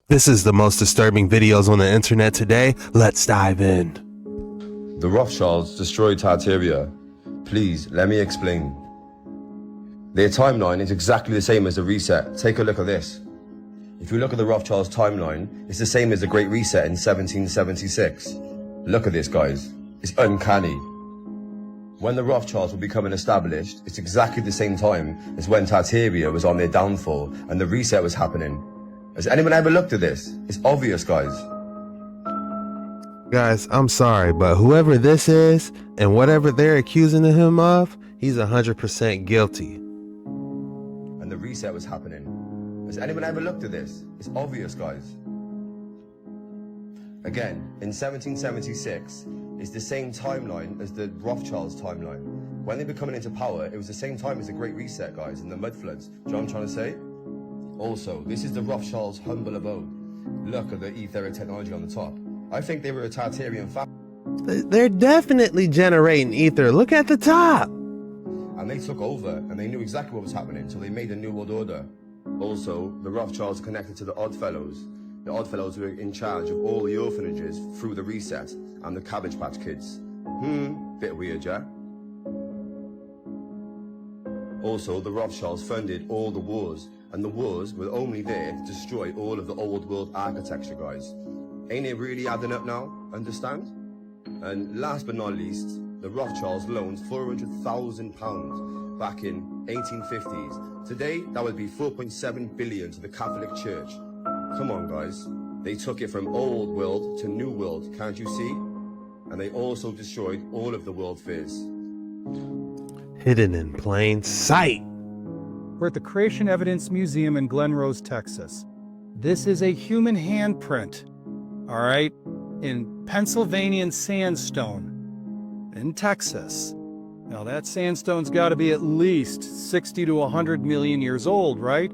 This is the most disturbing videos on the internet today. Let's dive in. The Rothschilds destroyed Tartaria. Please, let me explain. Their timeline is exactly the same as the reset. Take a look at this. If you look at the Rothschilds timeline, it's the same as the Great Reset in 1776. Look at this, guys. It's uncanny. When the Rothschilds were becoming established, it's exactly the same time as when Tartaria was on their downfall and the reset was happening. Has anyone ever looked at this? It's obvious, guys. Guys, I'm sorry, but whoever this is and whatever they're accusing him of, he's 100% guilty. And the reset was happening. Has anyone ever looked at this? It's obvious, guys. Again, in 1776, it's the same timeline as the Rothschilds timeline. When they were coming into power, it was the same time as the Great Reset, guys, and the mud floods. Do you know what I'm trying to say? Also, this is the Rothschilds' humble abode. Look at the etheric technology on the top. I think they were a Tartarian family. They're definitely generating ether. Look at the top. And they took over, and they knew exactly what was happening, so they made a new world order. Also, the Rothschilds connected to the Oddfellows. The Oddfellows were in charge of all the orphanages through the reset and the Cabbage Patch Kids. Bit weird, yeah? Also, the Rothschilds funded all the wars, and the wars were only there to destroy all of the old world architecture, guys. Ain't it really adding up now? Understand? And last but not least, the Rothschilds loaned £400,000 back in 1850s. Today, that would be 4.7 billion to the Catholic Church. Come on, guys. They took it from old world to new world, can't you see? And they also destroyed all of the world fairs. Hidden in plain sight. We're at the Creation Evidence Museum in Glen Rose, Texas. This is a human handprint, all right, in Pennsylvania sandstone in Texas. Now that sandstone's got to be at least 60 to 100 million years old, right?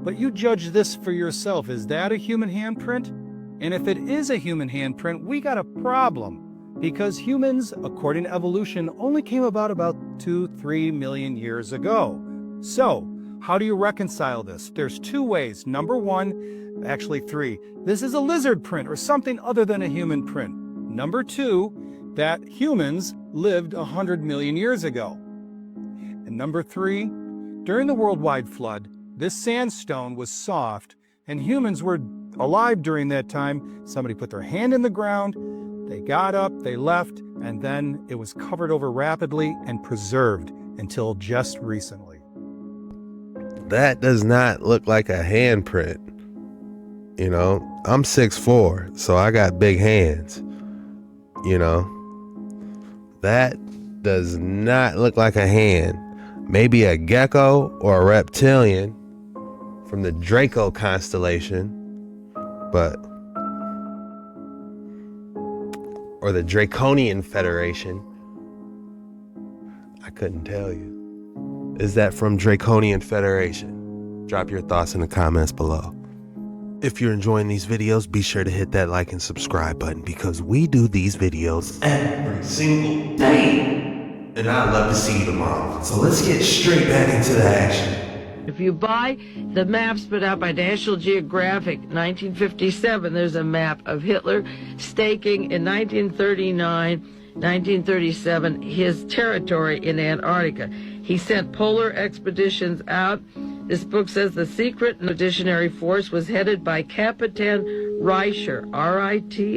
But you judge this for yourself. Is that a human handprint? And if it is a human handprint, we got a problem. Because humans, according to evolution, only came about 2-3 million years ago. So, how do you reconcile this? There's two ways. Number one, actually three. This is a lizard print or something other than a human print. Number two, that humans lived 100 million years ago. And number three, during the worldwide flood, this sandstone was soft and humans were alive during that time. Somebody put their hand in the ground, they got up, they left, and then it was covered over rapidly and preserved until just recently. That does not look like a handprint. You know, I'm 6'4", so I got big hands. You know, that does not look like a hand. Maybe a gecko or a reptilian from the Draco constellation, or the Draconian Federation. I couldn't tell you. Is that from Draconian Federation? Drop your thoughts in the comments below. If you're enjoying these videos, be sure to hit that like and subscribe button because we do these videos every single day. And I'd love to see you tomorrow. So let's get straight back into the action. If you buy the maps put out by National Geographic, 1957, there's a map of Hitler staking in 1939, 1937, his territory in Antarctica. He sent polar expeditions out. This book says the secret expeditionary force was headed by Captain Richer, R-I-T-S-C-H-E-R,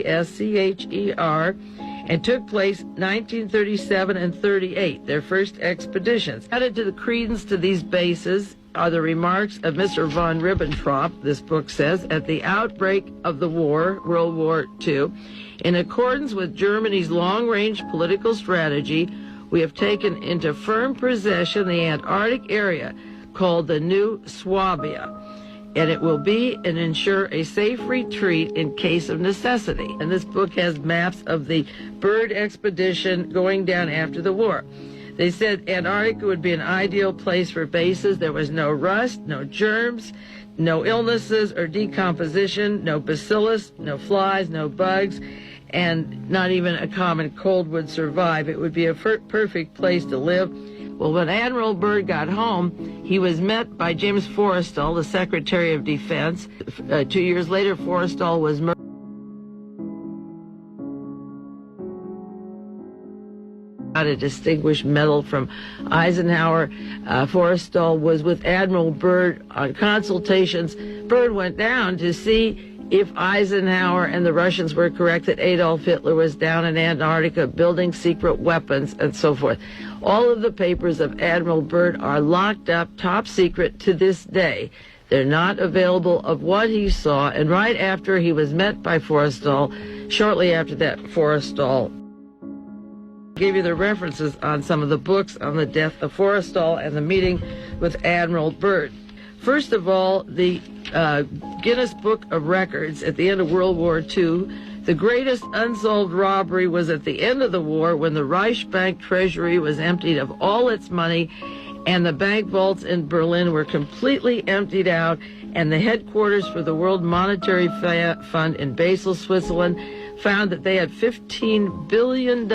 and took place 1937 and 38, their first expeditions. Added to the credence to these bases are the remarks of Mr. von Ribbentrop, this book says, at the outbreak of the war, World War II. In accordance with Germany's long-range political strategy, we have taken into firm possession the Antarctic area called the New Swabia, and it will be and ensure a safe retreat in case of necessity. And this book has maps of the bird expedition going down after the war. They said Antarctica would be an ideal place for bases. There was no rust, no germs, no illnesses or decomposition, no bacillus, no flies, no bugs, and not even a common cold would survive. It would be a perfect place to live. Well, when Admiral Byrd got home, he was met by James Forrestal, the Secretary of Defense. 2 years later, Forrestal was murdered. Got a distinguished medal from Eisenhower. Forrestal was with Admiral Byrd on consultations. Byrd went down to see if Eisenhower and the Russians were correct that Adolf Hitler was down in Antarctica building secret weapons and so forth. All of the papers of Admiral Byrd are locked up top secret to this day. They're not available of what he saw, and right after he was met by Forrestal, shortly after that, Forrestal gave you the references on some of the books on the death of Forrestal and the meeting with Admiral Byrd. First of all, the Guinness Book of Records at the end of World War II, the greatest unsolved robbery was at the end of the war when the Reichsbank treasury was emptied of all its money and the bank vaults in Berlin were completely emptied out, and the headquarters for the World Monetary Fund in Basel, Switzerland, found that they had $15 billion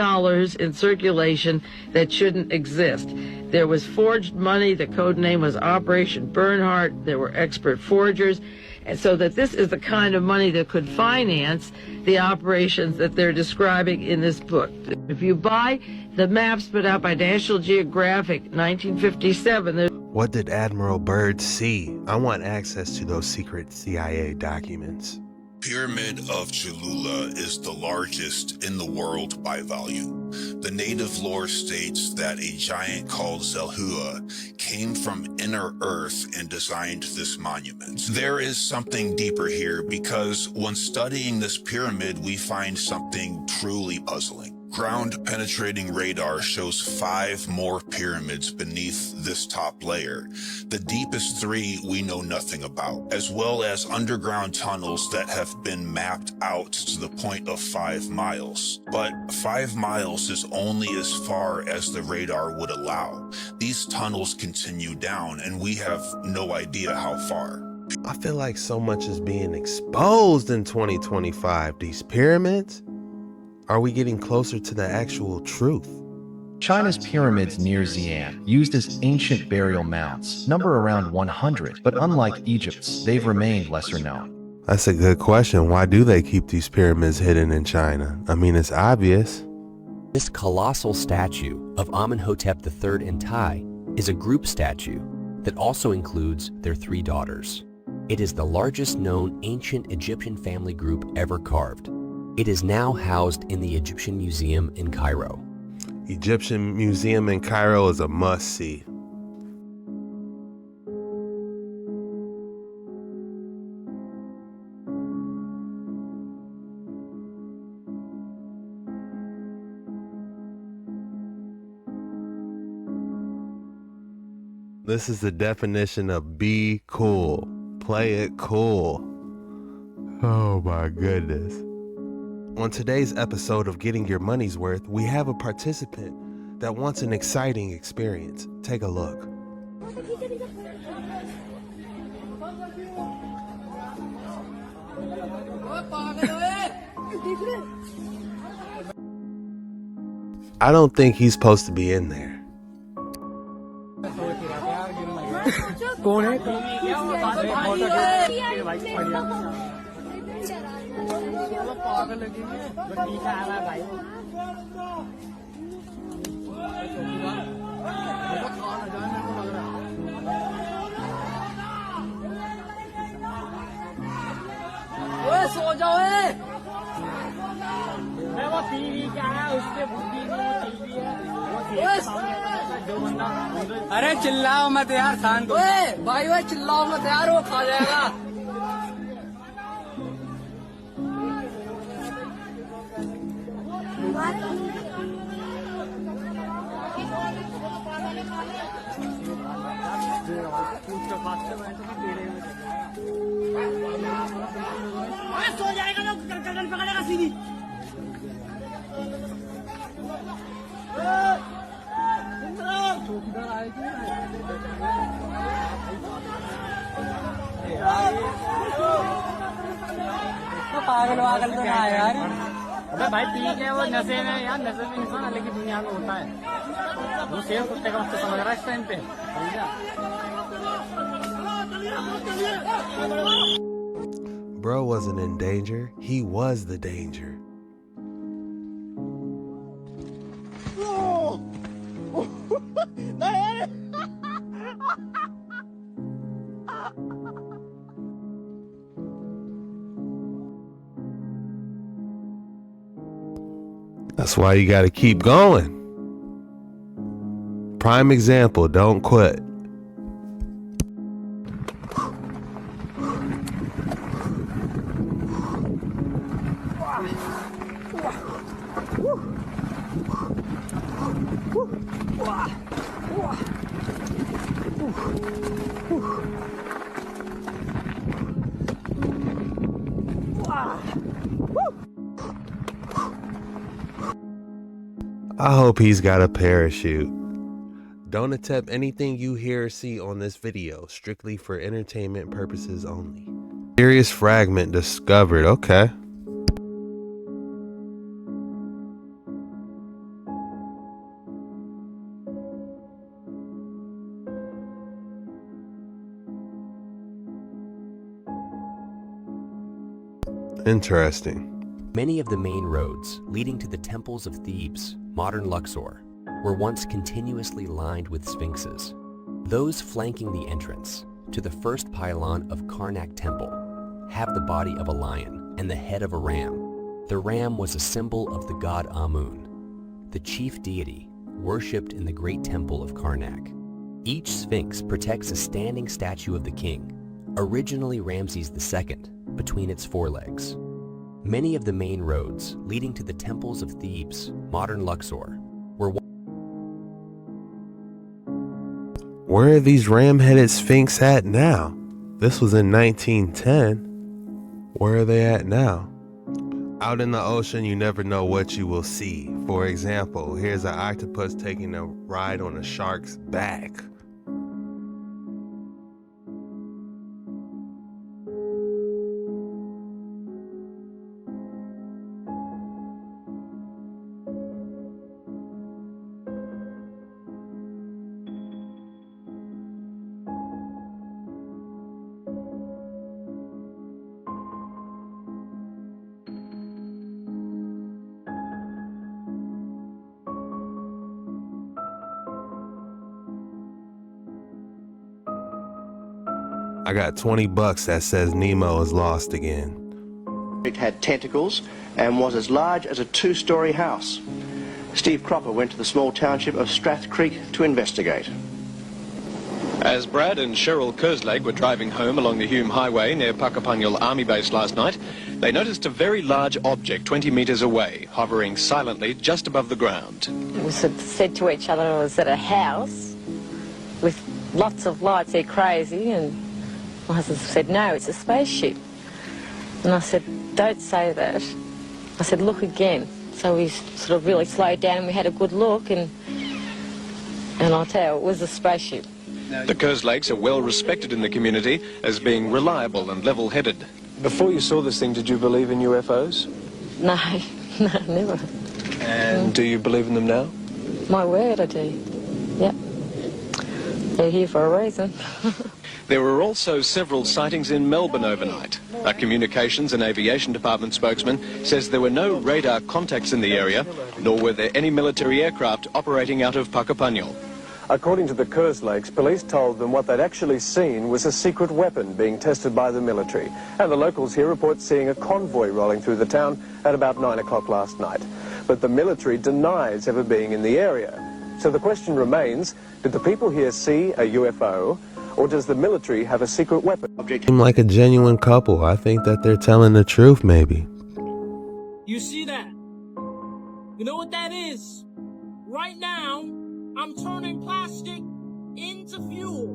in circulation that shouldn't exist. There was forged money. The code name was Operation Bernhardt. There were expert forgers. And so that this is the kind of money that could finance the operations that they're describing in this book. If you buy the maps put out by National Geographic, 1957, What did Admiral Byrd see? I want access to those secret CIA documents. Pyramid of Cholula is the largest in the world by volume. The native lore states that a giant called Zelhua came from inner earth and designed this monument. There is something deeper here because when studying this pyramid, we find something truly puzzling. Ground-penetrating radar shows 5 more pyramids beneath this top layer. The deepest 3 we know nothing about, as well as underground tunnels that have been mapped out to the point of 5 miles. But 5 miles is only as far as the radar would allow. These tunnels continue down, and we have no idea how far. I feel like so much is being exposed in 2025. These pyramids? Are we getting closer to the actual truth? China's pyramids near Xi'an, used as ancient burial mounds, number around 100, but unlike Egypt's, they've remained lesser known. That's a good question. Why do they keep these pyramids hidden in China? I mean, it's obvious. This colossal statue of Amenhotep III and Tai is a group statue that also includes their 3 daughters. It is the largest known ancient Egyptian family group ever carved. It is now housed in the Egyptian Museum in Cairo. Egyptian Museum in Cairo is a must-see. This is the definition of be cool. Play it cool. Oh my goodness. On today's episode of Getting Your Money's Worth, we have a participant that wants an exciting experience. Take a look. I don't think he's supposed to be in there. अरे चिल्लाओ मत यार, शांत हो भाई, वो चिल्लाओ मत यार, वो खा जाएगा। सो जाएगा तो गर्दन पकड़ेगा सीधी। पागल वागल तो ना यार, अबे भाई पी के वो नशे में यार नशे में इंसान अलग ही दुनिया में होता है वो शेर कुत्ते का वक्त समझ रहा है इस टाइम पे Bro wasn't in danger. He was the danger. That's why you got to keep going. Prime example, don't quit. I hope he's got a parachute. Don't attempt anything you hear or see on this video, strictly for entertainment purposes only. Mysterious fragment discovered, okay. Interesting. Many of the main roads leading to the temples of Thebes, modern Luxor, were once continuously lined with sphinxes. Those flanking the entrance to the first pylon of Karnak Temple have the body of a lion and the head of a ram. The ram was a symbol of the god Amun, the chief deity worshipped in the great temple of Karnak. Each sphinx protects a standing statue of the king, originally Ramses II, between its forelegs. Many of the main roads leading to the temples of Thebes, modern Luxor, were... Where are these ram-headed sphinx at now? This was in 1910. Where are they at now? Out in the ocean, you never know what you will see. For example, here's an octopus taking a ride on a shark's back. I got $20 that says Nemo is lost again. It had tentacles and was as large as a two-story house. Steve Cropper went to the small township of Strath Creek to investigate. As Brad and Cheryl Kerslake were driving home along the Hume Highway near Puckapunyal Army Base last night, they noticed a very large object 20 metres away, hovering silently just above the ground. We said to each other it was at a house with lots of lights. They're crazy, and my husband said, no, it's a spaceship. And I said, don't say that. I said, look again. So we sort of really slowed down and we had a good look, and I'll tell you, it was a spaceship. The Kerslakes are well respected in the community as being reliable and level-headed. Before you saw this thing, did you believe in UFOs? No, no, never. And do you believe in them now? My word, I do. Yep. They're here for a reason. There were also several sightings in Melbourne overnight. A Communications and Aviation Department spokesman says there were no radar contacts in the area, nor were there any military aircraft operating out of Puckapunyal. According to the Kerslakes, police told them what they'd actually seen was a secret weapon being tested by the military. And the locals here report seeing a convoy rolling through the town at about 9 o'clock last night. But the military denies ever being in the area. So the question remains, did the people here see a UFO, or does the military have a secret weapon? Seem like a genuine couple. I think that they're telling the truth, maybe. You see that? You know what that is? Right now, I'm turning plastic into fuel.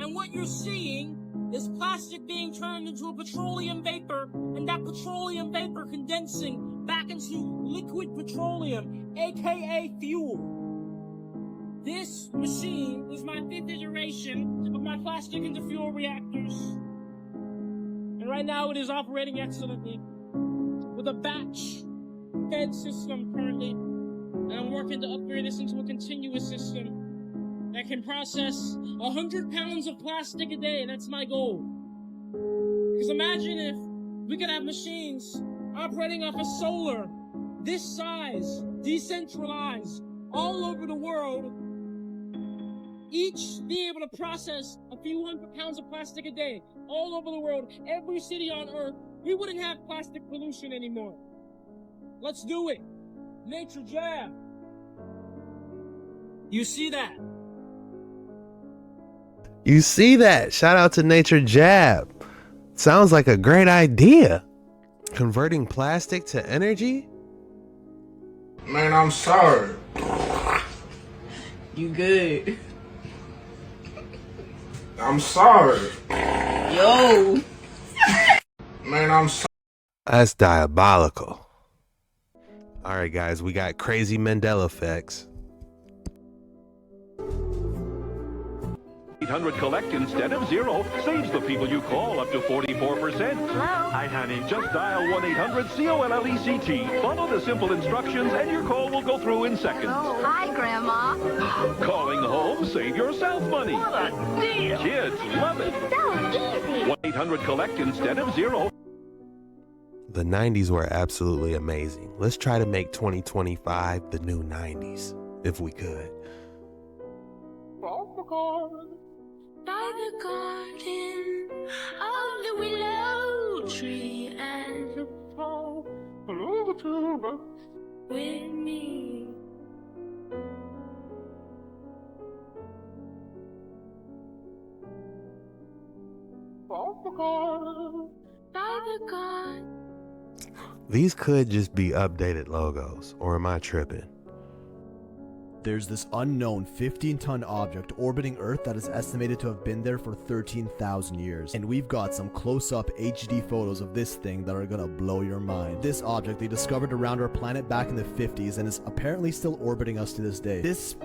And what you're seeing is plastic being turned into a petroleum vapor, and that petroleum vapor condensing back into liquid petroleum, aka fuel. This machine is my 5th iteration of my plastic into fuel reactors. And right now it is operating excellently with a batch fed system currently, and I'm working to upgrade this into a continuous system that can process 100 pounds of plastic a day. That's my goal. Because imagine if we could have machines operating off of solar, this size, decentralized, all over the world, each being able to process a few hundred pounds of plastic a day, all over the world, every city on Earth, we wouldn't have plastic pollution anymore. Let's do it. Nature jab. You see that? You see that? Shout out to Nature Jab. Sounds like a great idea. Converting plastic to energy? Man, I'm sorry. You good? I'm sorry. Yo. Man, I'm sorry. That's diabolical. All right, guys, we got crazy Mandela effects. 800 collect instead of 0 saves the people you call up to 44%. Hello? Hi, honey. Just dial 1-800-COLLECT. Follow the simple instructions and your call will go through in seconds. Oh, hi, Grandma. Calling home, save yourself money. What a deal. Kids love it. So easy. 1-800 collect instead of 0. The 90s were absolutely amazing. Let's try to make 2025 the new 90s, if we could. By the garden of the willow tree and with me. By the garden. These could just be updated logos, or am I tripping? There's this unknown 15-ton object orbiting Earth that is estimated to have been there for 13,000 years. And we've got some close-up HD photos of this thing that are gonna blow your mind. This object they discovered around our planet back in the 50s and is apparently still orbiting us to this day. This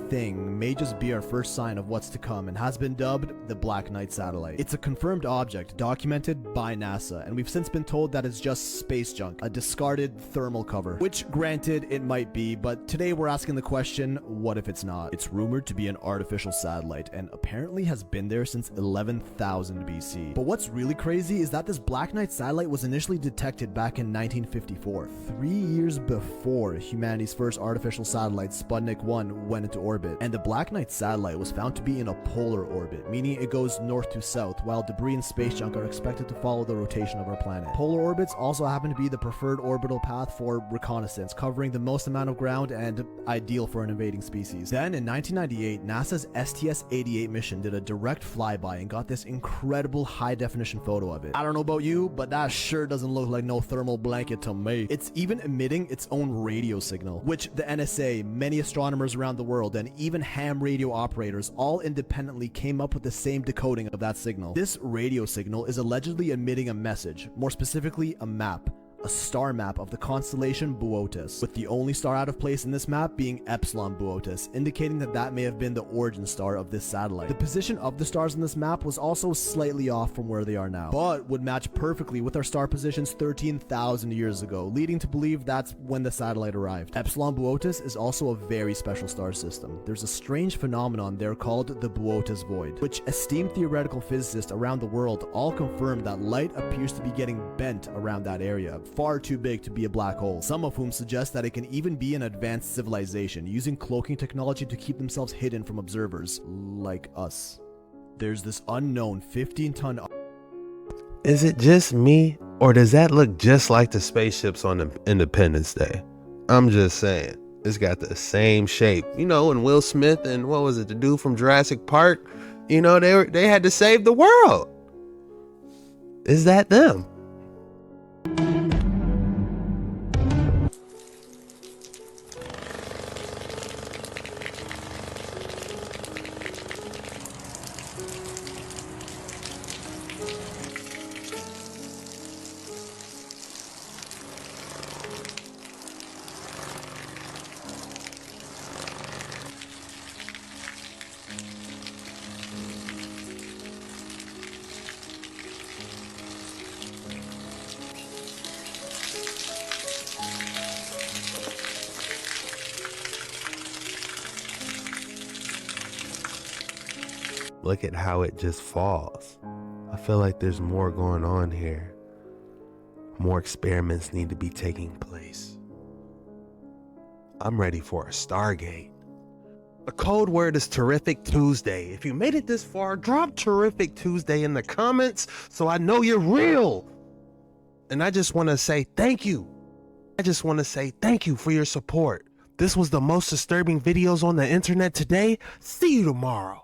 thing may just be our first sign of what's to come and has been dubbed the Black Knight satellite. It's a confirmed object documented by NASA, and we've since been told that it's just space junk, a discarded thermal cover, which granted it might be, but today we're asking the question, what if it's not? It's rumored to be an artificial satellite and apparently has been there since 11,000 BC. But what's really crazy is that this Black Knight satellite was initially detected back in 1954, 3 years before humanity's first artificial satellite, Sputnik 1, went into orbit. And the Black Knight satellite was found to be in a polar orbit, meaning it goes north to south, while debris and space junk are expected to follow the rotation of our planet. Polar orbits also happen to be the preferred orbital path for reconnaissance, covering the most amount of ground and ideal for an invading species. Then in 1998, NASA's STS-88 mission did a direct flyby and got this incredible high-definition photo of it. I don't know about you, but that sure doesn't look like no thermal blanket to me. It's even emitting its own radio signal, which the NSA, many astronomers around the world, and even ham radio operators all independently came up with the same decoding of that signal. This radio signal is allegedly emitting a message, more specifically a map. A star map of the constellation Boötis, with the only star out of place in this map being Epsilon Boötis, indicating that that may have been the origin star of this satellite. The position of the stars in this map was also slightly off from where they are now, but would match perfectly with our star positions 13,000 years ago, leading to believe that's when the satellite arrived. Epsilon Boötis is also a very special star system. There's a strange phenomenon there called the Boötis void, which esteemed theoretical physicists around the world all confirmed that light appears to be getting bent around that area, far too big to be a black hole, some of whom suggest that it can even be an advanced civilization using cloaking technology to keep themselves hidden from observers, like us. There's this unknown 15-ton... Is it just me, or does that look just like the spaceships on the Independence Day? I'm just saying, it's got the same shape. You know, and Will Smith and what was it, the dude from Jurassic Park? You know, they had to save the world. Is that them? look at how it just falls. I feel like there's more going on here. More experiments need to be taking place. I'm ready for a Stargate. The code word is Terrific Tuesday. If you made it this far, drop Terrific Tuesday in the comments so I know you're real. And I just want to say thank you. I just want to say thank you for your support. This was the most disturbing videos on the internet today. See you tomorrow.